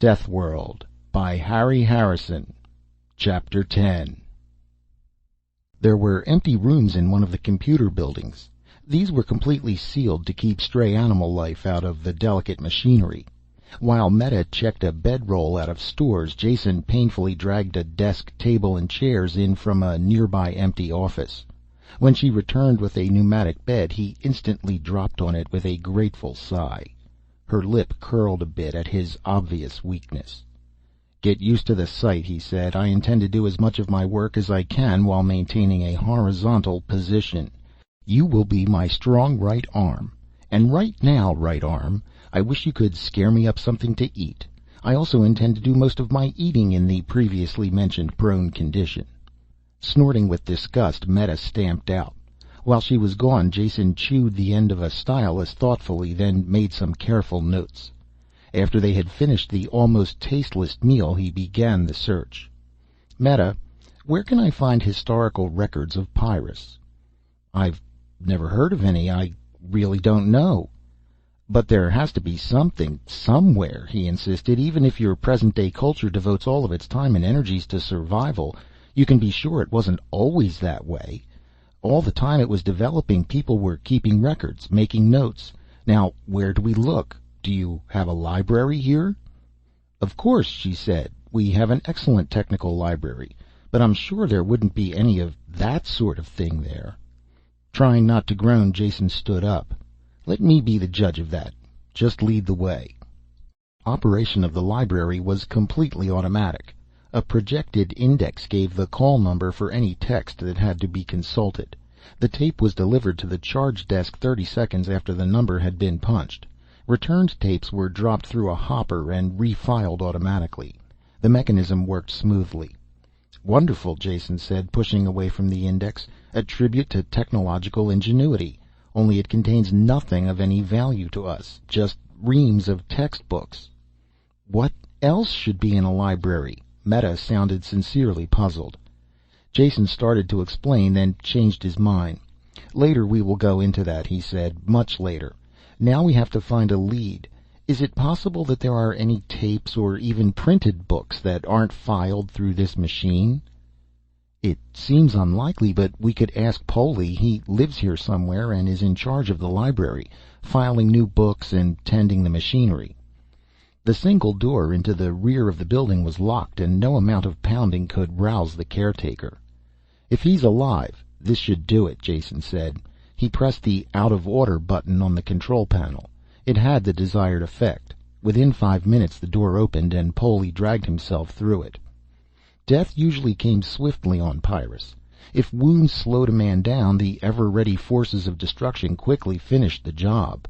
Deathworld by Harry Harrison. Chapter 10. There were empty rooms in one of the computer buildings. These were completely sealed to keep stray animal life out of the delicate machinery. While Meta checked a bedroll out of stores, Jason painfully dragged a desk, table, and chairs in from a nearby empty office. When she returned with a pneumatic bed, he instantly dropped on it with a grateful sigh. Her lip curled a bit at his obvious weakness. "Get used to the sight," he said. "I intend to do as much of my work as I can while maintaining a horizontal position. You will be my strong right arm. And right now, right arm, I wish you could scare me up something to eat. I also intend to do most of my eating in the previously mentioned prone condition." Snorting with disgust, Meta stamped out. While she was gone, Jason chewed the end of a stylus thoughtfully, then made some careful notes. After they had finished the almost tasteless meal, he began the search. "Meta, where can I find historical records of Pyrus?" "I've never heard of any. I really don't know." "But there has to be something, somewhere," he insisted. "Even if your present-day culture devotes all of its time and energies to survival, you can be sure it wasn't always that way. All the time it was developing, people were keeping records, making notes. Now, where do we look? Do you have a library here?" "Of course," she said. "We have an excellent technical library. But I'm sure there wouldn't be any of that sort of thing there." Trying not to groan, Jason stood up. "Let me be the judge of that. Just lead the way." Operation of the library was completely automatic. A projected index gave the call number for any text that had to be consulted. The tape was delivered to the charge desk 30 seconds after the number had been punched. Returned tapes were dropped through a hopper and refiled automatically. The mechanism worked smoothly. "Wonderful," Jason said, pushing away from the index. "A tribute to technological ingenuity. Only it contains nothing of any value to us. Just reams of textbooks." "What else should be in a library?" Meta sounded sincerely puzzled. Jason started to explain, then changed his mind. "Later we will go into that," he said. "Much later. Now we have to find a lead. Is it possible that there are any tapes or even printed books that aren't filed through this machine?" "It seems unlikely, but we could ask Polly. He lives here somewhere and is in charge of the library, filing new books and tending the machinery." The single door into the rear of the building was locked, and no amount of pounding could rouse the caretaker. "If he's alive, this should do it," Jason said. He pressed the out of order button on the control panel. It had the desired effect. Within 5 minutes the door opened and Polly dragged himself through it. Death usually came swiftly on Pyrus. If wounds slowed a man down, the ever-ready forces of destruction quickly finished the job.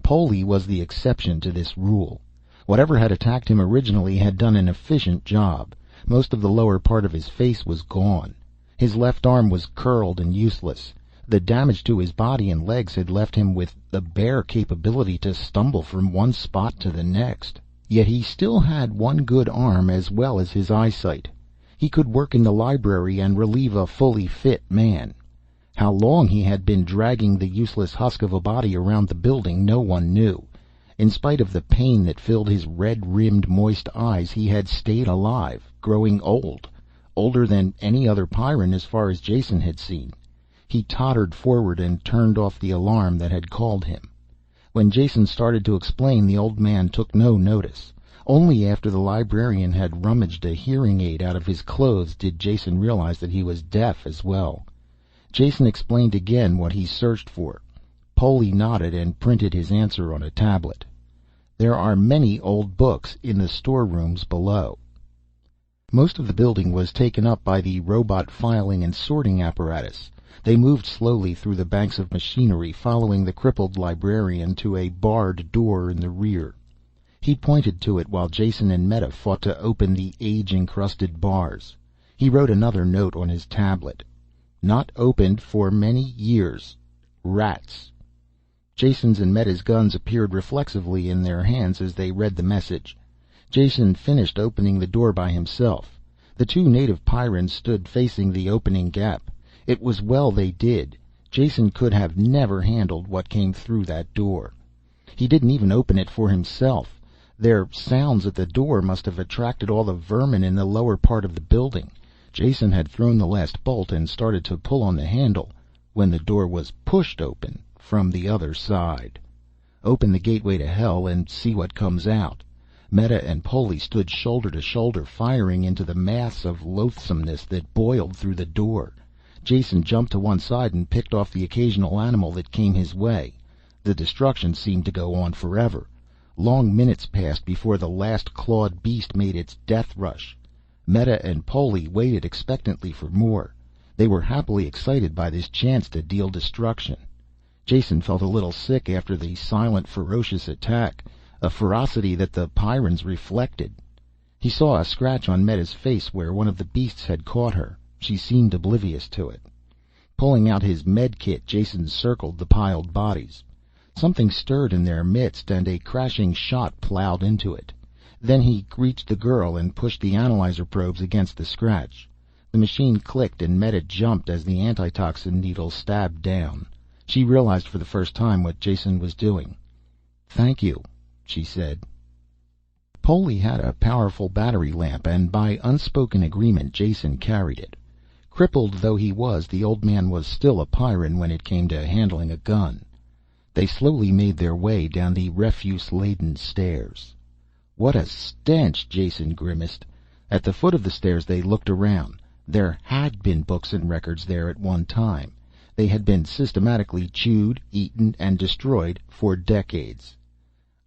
Polly was the exception to this rule. Whatever had attacked him originally had done an efficient job. Most of the lower part of his face was gone. His left arm was curled and useless. The damage to his body and legs had left him with the bare capability to stumble from one spot to the next. Yet he still had one good arm as well as his eyesight. He could work in the library and relieve a fully fit man. How long he had been dragging the useless husk of a body around the building, no one knew. In spite of the pain that filled his red-rimmed, moist eyes, he had stayed alive, growing old. Older than any other Pyrran as far as Jason had seen. He tottered forward and turned off the alarm that had called him. When Jason started to explain, the old man took no notice. Only after the librarian had rummaged a hearing aid out of his clothes did Jason realize that he was deaf as well. Jason explained again what he searched for. Polly nodded and printed his answer on a tablet. "There are many old books in the storerooms below." Most of the building was taken up by the robot filing and sorting apparatus. They moved slowly through the banks of machinery, following the crippled librarian to a barred door in the rear. He pointed to it while Jason and Meta fought to open the age-encrusted bars. He wrote another note on his tablet. "Not opened for many years. Rats." Jason's and Meta's guns appeared reflexively in their hands as they read the message. Jason finished opening the door by himself. The two native Pyrans stood facing the opening gap. It was well they did. Jason could have never handled what came through that door. He didn't even open it for himself. Their sounds at the door must have attracted all the vermin in the lower part of the building. Jason had thrown the last bolt and started to pull on the handle when the door was pushed open from the other side. Open the gateway to hell and see what comes out. Meta and Polly stood shoulder to shoulder, firing into the mass of loathsomeness that boiled through the door. Jason jumped to one side and picked off the occasional animal that came his way. The destruction seemed to go on forever. Long minutes passed before the last clawed beast made its death rush. Meta and Polly waited expectantly for more. They were happily excited by this chance to deal destruction. Jason felt a little sick after the silent, ferocious attack, a ferocity that the Pyrrans reflected. He saw a scratch on Meta's face where one of the beasts had caught her. She seemed oblivious to it. Pulling out his med kit, Jason circled the piled bodies. Something stirred in their midst, and a crashing shot plowed into it. Then he reached the girl and pushed the analyzer probes against the scratch. The machine clicked and Meta jumped as the antitoxin needle stabbed down. She realized for the first time what Jason was doing. "Thank you," she said. Polly had a powerful battery lamp, and by unspoken agreement Jason carried it. Crippled though he was, the old man was still a Pyrran when it came to handling a gun. They slowly made their way down the refuse-laden stairs. What a stench, Jason grimaced. At the foot of the stairs they looked around. There had been books and records there at one time. They had been systematically chewed, eaten, and destroyed for decades.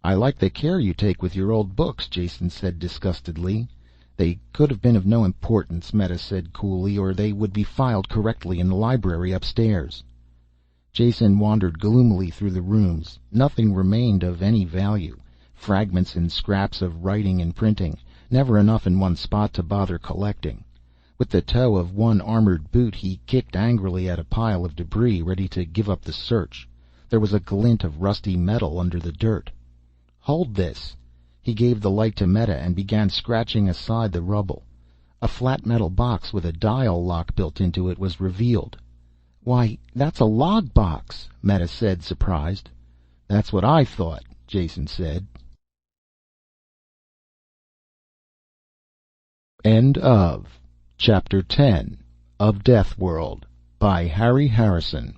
"I like the care you take with your old books," Jason said disgustedly. "They could have been of no importance," Meta said coolly, "or they would be filed correctly in the library upstairs." Jason wandered gloomily through the rooms. Nothing remained of any value. Fragments and scraps of writing and printing, never enough in one spot to bother collecting. With the toe of one armored boot he kicked angrily at a pile of debris, ready to give up the search. There was a glint of rusty metal under the dirt. "Hold this." He gave the light to Meta and began scratching aside the rubble. A flat metal box with a dial lock built into it was revealed. "Why, that's a log box," Meta said, surprised. "That's what I thought," Jason said. End of Chapter 10 of Deathworld by Harry Harrison.